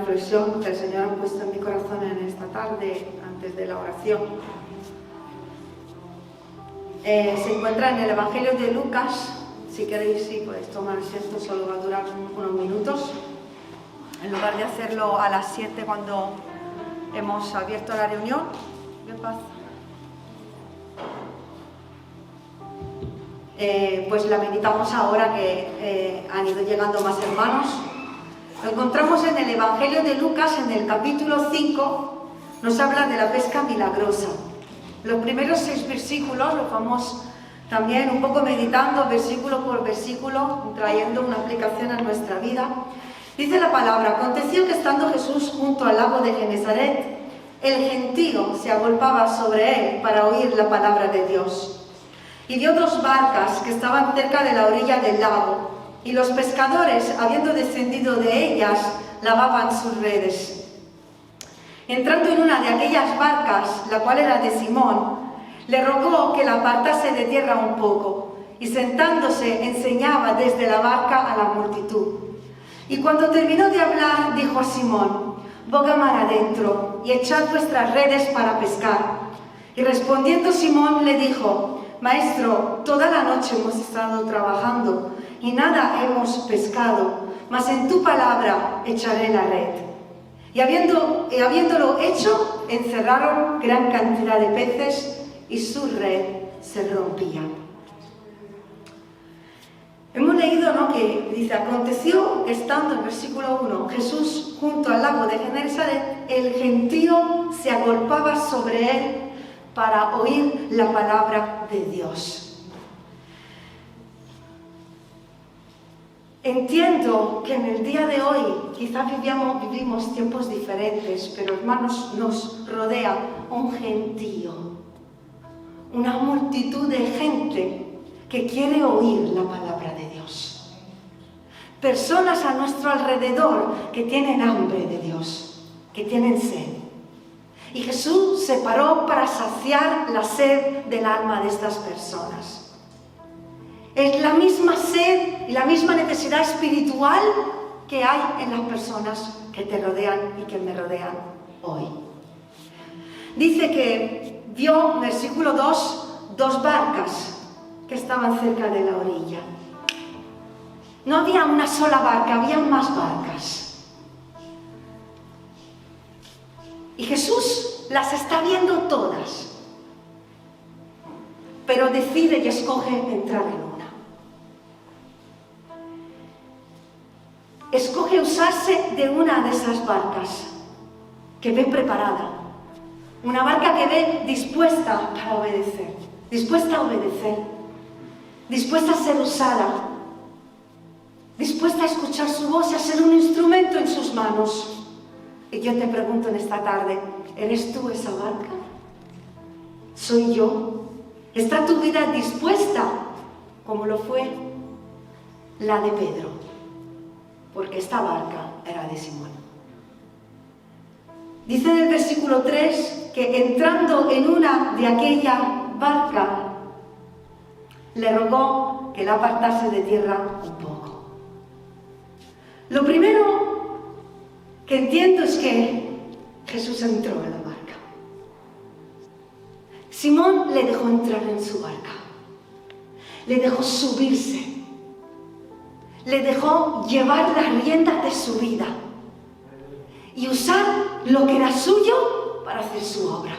reflexión que el Señor ha puesto en mi corazón en esta tarde, antes de la oración. Se encuentra en el Evangelio de Lucas. Si queréis, sí, podéis tomar asiento, solo va a durar unos minutos. En lugar de hacerlo a las 7 cuando hemos abierto la reunión. ¿Qué pasa? Pues la meditamos ahora que han ido llegando más hermanos. Lo encontramos en el Evangelio de Lucas, en el capítulo 5, nos habla de la pesca milagrosa. Los primeros 6 versículos los vamos también un poco meditando versículo por versículo, trayendo una aplicación a nuestra vida. Dice la palabra: aconteció que estando Jesús junto al lago de Genesaret, el gentío se agolpaba sobre él para oír la palabra de Dios. Y vio 2 barcas que estaban cerca de la orilla del lago, y los pescadores, habiendo descendido de ellas, lavaban sus redes. Entrando en una de aquellas barcas, la cual era de Simón, le rogó que la apartase de tierra un poco, y sentándose enseñaba desde la barca a la multitud. Y cuando terminó de hablar, dijo a Simón: boga mar adentro, y echad vuestras redes para pescar. Y respondiendo Simón le dijo: Maestro, toda la noche hemos estado trabajando, y nada hemos pescado, mas en tu palabra echaré la red. Y habiéndolo hecho, encerraron gran cantidad de peces, y su red se rompía. Hemos leído, ¿no?, que dice: aconteció estando, en versículo 1, Jesús junto al lago de Genesaret, el gentío se agolpaba sobre él para oír la palabra de Dios. Entiendo que en el día de hoy quizás vivimos tiempos diferentes, pero hermanos, nos rodea un gentío, una multitud de gente que quiere oír la palabra de Dios. Personas a nuestro alrededor que tienen hambre de Dios, que tienen sed. Y Jesús se paró para saciar la sed del alma de estas personas. Es la misma sed y la misma necesidad espiritual que hay en las personas que te rodean y que me rodean hoy. Dice que vio, versículo 2, 2 barcas que estaban cerca de la orilla. No había una sola barca, había más barcas. Y Jesús las está viendo todas, pero decide y escoge entrar en una. Escoge usarse de una de esas barcas que ve preparada. Una barca que ve dispuesta para obedecer, dispuesta a obedecer, dispuesta a ser usada, dispuesta a escuchar su voz y a ser un instrumento en sus manos. Y yo te pregunto en esta tarde: ¿eres tú esa barca? ¿Soy yo? ¿Está tu vida dispuesta como lo fue la de Pedro? Porque esta barca era de Simón. Dice en el versículo 3 que entrando en una de aquella barca, le rogó que la apartase de tierra un poco. Lo primero que entiendo es que Jesús entró en la barca. Simón le dejó entrar en su barca. Le dejó subirse. Le dejó llevar las riendas de su vida y usar lo que era suyo para hacer su obra,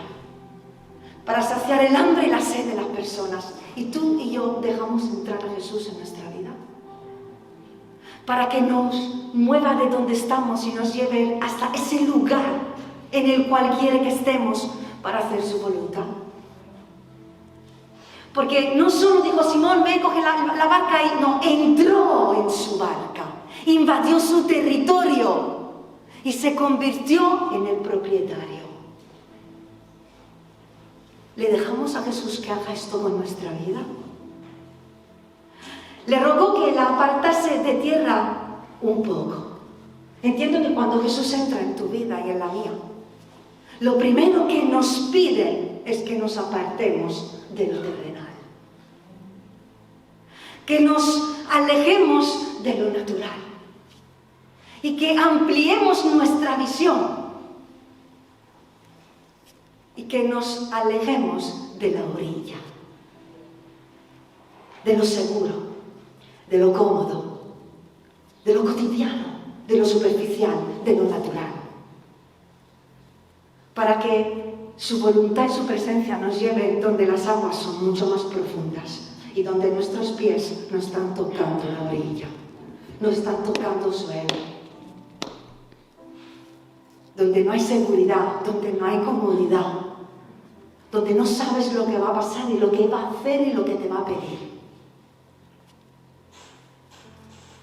para saciar el hambre y la sed de las personas. Y tú y yo dejamos entrar a Jesús en nuestra vida para que nos mueva de donde estamos y nos lleve hasta ese lugar en el cual quiere que estemos para hacer su voluntad. Porque no solo dijo Simón: ve, coge la barca, y no, entró en su barca, invadió su territorio y se convirtió en el propietario. ¿Le dejamos a Jesús que haga esto con nuestra vida? Le rogó que la apartase de tierra un poco. Entiendo que cuando Jesús entra en tu vida y en la mía, lo primero que nos pide es que nos apartemos de lo terrenal. Que nos alejemos de lo natural. y que ampliemos nuestra visión y que nos alejemos de la orilla, de lo seguro, de lo cómodo, de lo cotidiano, de lo superficial, de lo natural, para que su voluntad y su presencia nos lleve donde las aguas son mucho más profundas y donde nuestros pies no están tocando la orilla, no están tocando suelo, donde no hay seguridad, donde no hay comodidad, donde no sabes lo que va a pasar y lo que va a hacer y lo que te va a pedir.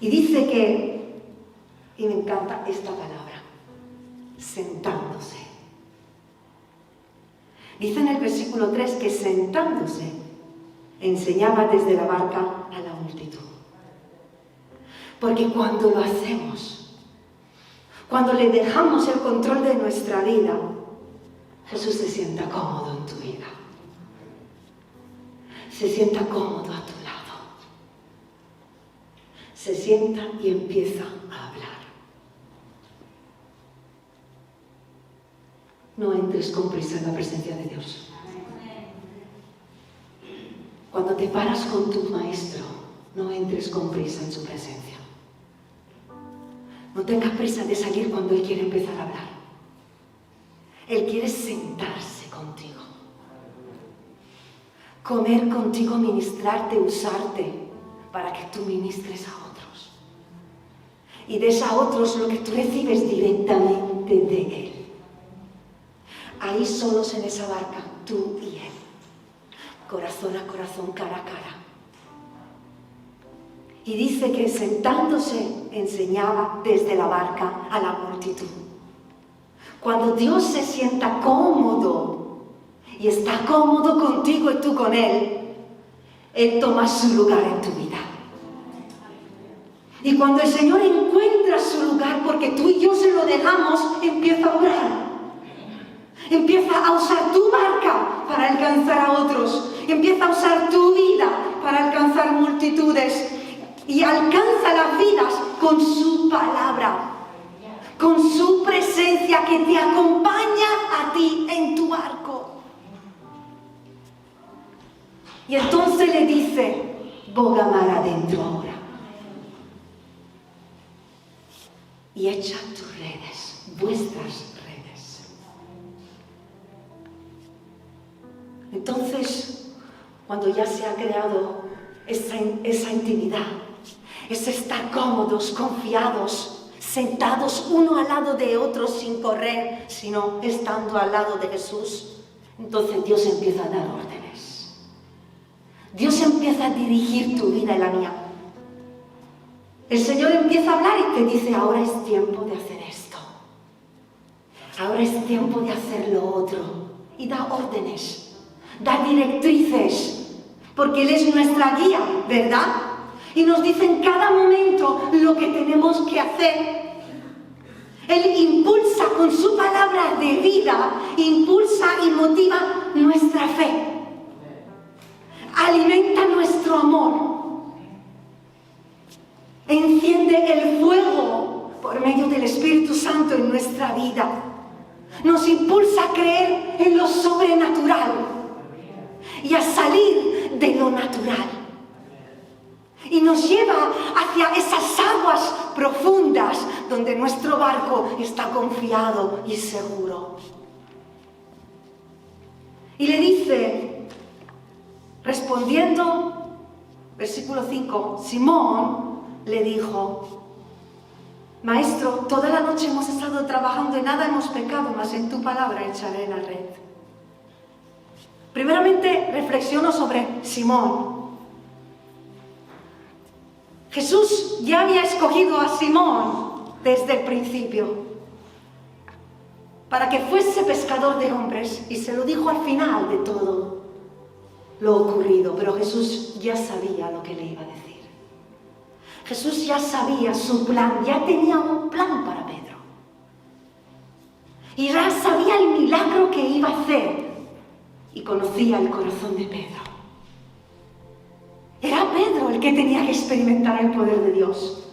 Y dice que, y me encanta esta palabra, sentándose. Dice en el versículo 3 que sentándose enseñaba desde la barca a la multitud. Porque cuando lo hacemos, cuando le dejamos el control de nuestra vida, Jesús se sienta cómodo en tu vida. Se sienta cómodo a tu lado. Se sienta y empieza a hablar. No entres con prisa en la presencia de Dios. Cuando te paras con tu maestro, no entres con prisa en su presencia. No tengas prisa de salir cuando Él quiere empezar a hablar. Él quiere sentarse contigo, comer contigo, ministrarte, usarte para que tú ministres a otros. Y des a otros lo que tú recibes directamente de Él. Ahí solos en esa barca, tú y Él, corazón a corazón, cara a cara. Y dice que sentándose enseñaba desde la barca a la multitud. Cuando Dios se sienta cómodo y está cómodo contigo y tú con Él, Él toma su lugar en tu vida. Y cuando el Señor encuentra su lugar, porque tú y yo se lo dejamos, empieza a orar. Empieza a usar tu barca para alcanzar a otros. Empieza a usar tu vida para alcanzar multitudes. Y alcanza las vidas con su palabra, con su presencia que te acompaña a ti en tu barco. Y entonces le dice, boga mar adentro ahora. Y echa tus redes, vuestras redes. Entonces, cuando ya se ha creado esa intimidad, es estar cómodos, confiados, sentados uno al lado de otro sin correr, sino estando al lado de Jesús, entonces Dios empieza a dar órdenes. Dios empieza a dirigir tu vida y la mía. El Señor empieza a hablar y te dice, ahora es tiempo de hacer esto. Ahora es tiempo de hacer lo otro. Y da órdenes, da directrices, porque Él es nuestra guía, ¿verdad? Y nos dice en cada momento lo que tenemos que hacer. Él impulsa con su palabra de vida, impulsa y motiva nuestra fe. Alimenta nuestro amor. Enciende el fuego por medio del Espíritu Santo en nuestra vida. Nos impulsa a creer en lo sobrenatural y a salir de lo natural. Y nos lleva hacia esas aguas profundas donde nuestro barco está confiado y seguro. Y le dice, respondiendo, versículo 5, Simón le dijo, Maestro, toda la noche hemos estado trabajando y nada hemos pecado, mas en tu palabra echaré la red. Primeramente reflexiono sobre Simón. Jesús ya había escogido a Simón desde el principio para que fuese pescador de hombres y se lo dijo al final de todo lo ocurrido, pero Jesús ya sabía lo que le iba a decir. Jesús ya sabía su plan, ya tenía un plan para Pedro. Y ya sabía el milagro que iba a hacer y conocía el corazón de Pedro. Era Pedro el que tenía que experimentar el poder de Dios.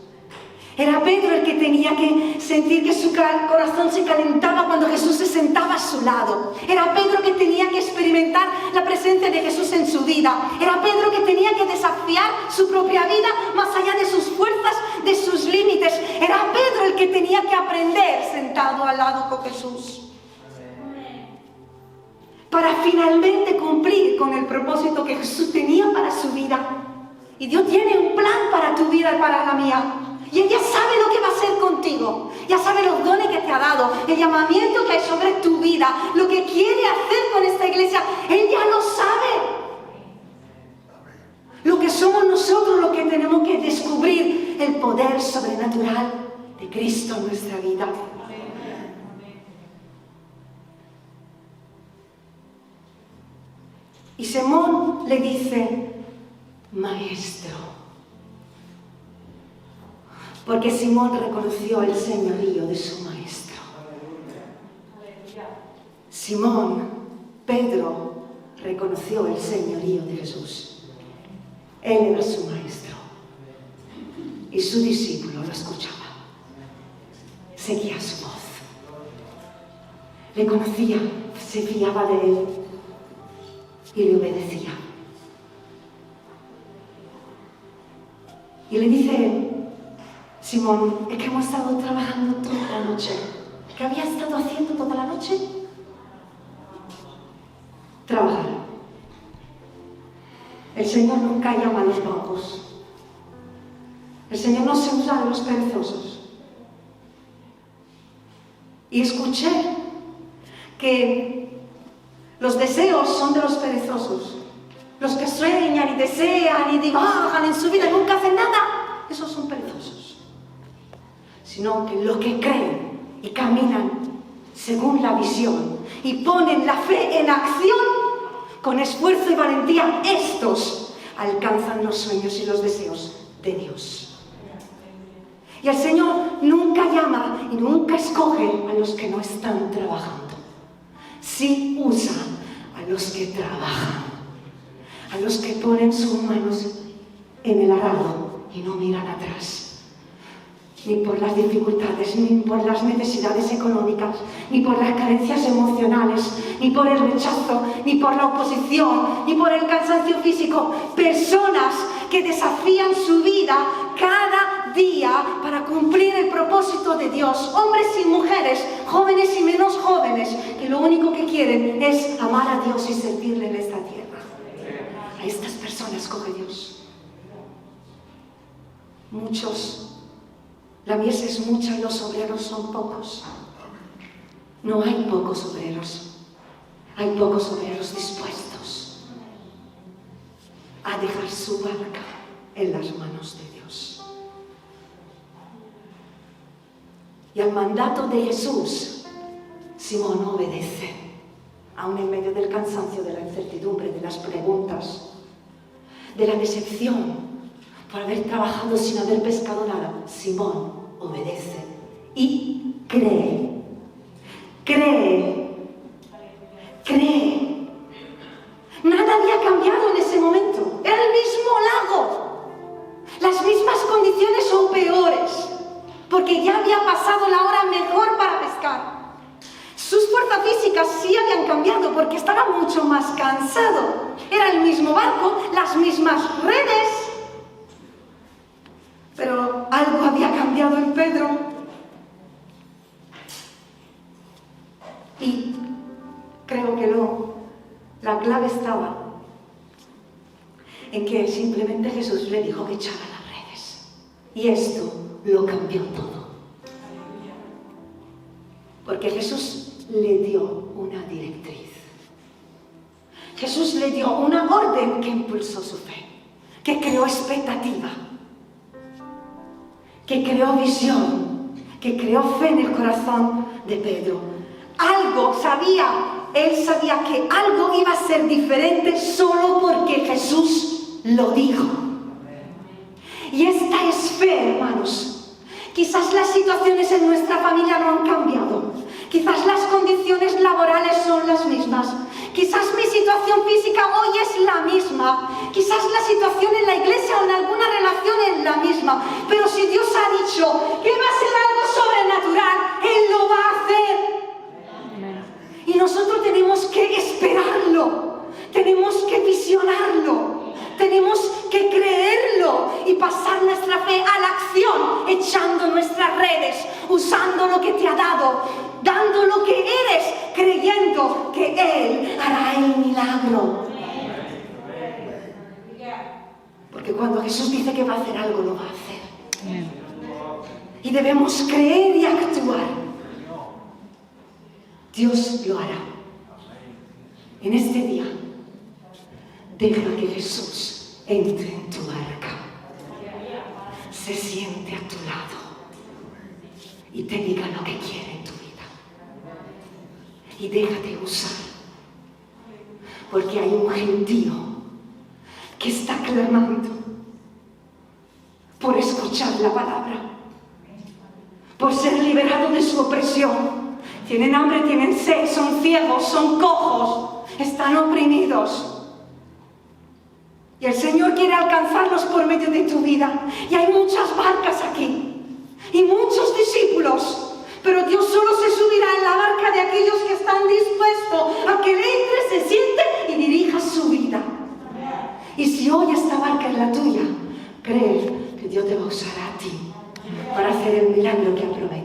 Era Pedro el que tenía que sentir que su corazón se calentaba cuando Jesús se sentaba a su lado. Era Pedro que tenía que experimentar la presencia de Jesús en su vida. Era Pedro que tenía que desafiar su propia vida más allá de sus fuerzas, de sus límites. Era Pedro el que tenía que aprender sentado al lado con Jesús, para finalmente cumplir con el propósito que Jesús tenía para su vida. Y Dios tiene un plan para tu vida y para la mía. Y Él ya sabe lo que va a hacer contigo. Ya sabe los dones que te ha dado, el llamamiento que hay sobre tu vida, lo que quiere hacer con esta iglesia. Él ya lo sabe. Lo que somos nosotros los que tenemos que descubrir el poder sobrenatural de Cristo en nuestra vida. Y Simón le dice, Maestro. Porque Simón reconoció el señorío de su maestro. Simón, Pedro, reconoció el señorío de Jesús. Él era su maestro. Y su discípulo lo escuchaba. Seguía su voz. Le conocía, se fiaba de él y le obedecía. Y le dice, Simón, es que hemos estado trabajando toda la noche. ¿Qué había estado haciendo toda la noche? Trabajar. El Señor nunca llama a los vagos. El Señor no se usa de los perezosos. Y escuché que los deseos son de los perezosos. Los que sueñan y desean y divagan en su vida y nunca hacen nada, esos son perezosos. Sino que los que creen y caminan según la visión y ponen la fe en acción con esfuerzo y valentía, estos alcanzan los sueños y los deseos de Dios. Y el Señor nunca llama y nunca escoge a los que no están trabajando. Sí usa a los que trabajan, a los que ponen sus manos en el arado y no miran atrás. Ni por las dificultades, ni por las necesidades económicas, ni por las carencias emocionales, ni por el rechazo, ni por la oposición, ni por el cansancio físico. Personas que desafían su vida cada día para cumplir el propósito de Dios. Hombres y mujeres, jóvenes y menos jóvenes, que lo único que quieren es amar a Dios y servirle en esta tierra. A estas personas coge Dios. Muchos. La mies es mucha y los obreros son pocos. No hay pocos obreros. Hay pocos obreros dispuestos a dejar su barca en las manos de Dios. Y al mandato de Jesús, Simón obedece, aun en medio del cansancio, de la incertidumbre, de las preguntas, de la decepción por haber trabajado sin haber pescado nada. Simón obedece y cree. Cree. Cree. Nada había cambiado en ese momento. Era el mismo lago. Las mismas condiciones o peores. Porque ya había pasado la hora mejor para pescar. Sus fuerzas físicas sí habían cambiado porque estaba mucho más cansado. Era el mismo barco, las mismas redes. Pero algo había cambiado en Pedro. Y creo que la clave estaba en que simplemente Jesús le dijo que echara las redes. Y esto lo cambió todo. Porque Jesús le dio una directriz. Jesús le dio una orden que impulsó su fe, que creó expectativa, que creó visión, que creó fe en el corazón de Pedro. Él sabía que algo iba a ser diferente solo porque Jesús lo dijo. Y esta es fe, hermanos. Quizás las situaciones en nuestra familia no han cambiado. Quizás las condiciones laborales son las mismas. Quizás mi situación física hoy es la misma. Quizás la situación en la iglesia o en alguna relación es la misma. Pero si si Dios ha dicho que va a ser algo sobrenatural, Él lo va a hacer. Y nosotros tenemos que esperarlo, tenemos que visionarlo, tenemos que creerlo y pasar nuestra fe a la acción, echando nuestras redes, usando lo que te ha dado, dando lo que eres, creyendo que Él hará el milagro. Porque cuando Jesús dice que va a hacer algo, lo va a hacer. Y debemos creer y actuar. Dios lo hará. En este día, deja que Jesús entre en tu barca, se siente a tu lado y te diga lo que quiere en tu vida. Y déjate usar, porque hay un gentío que está clamando por escuchar la palabra, por ser liberado de su opresión. Tienen hambre, tienen sed, son ciegos, son cojos, están oprimidos. Y el Señor quiere alcanzarlos por medio de tu vida. Y hay muchas barcas aquí y muchos discípulos, pero Dios solo se subirá en la barca de aquellos que están dispuestos a que Él entre, se siente y dirija su vida. Y si hoy esta barca es la tuya, cree que Dios te va a usar a ti para hacer el milagro que ha prometido.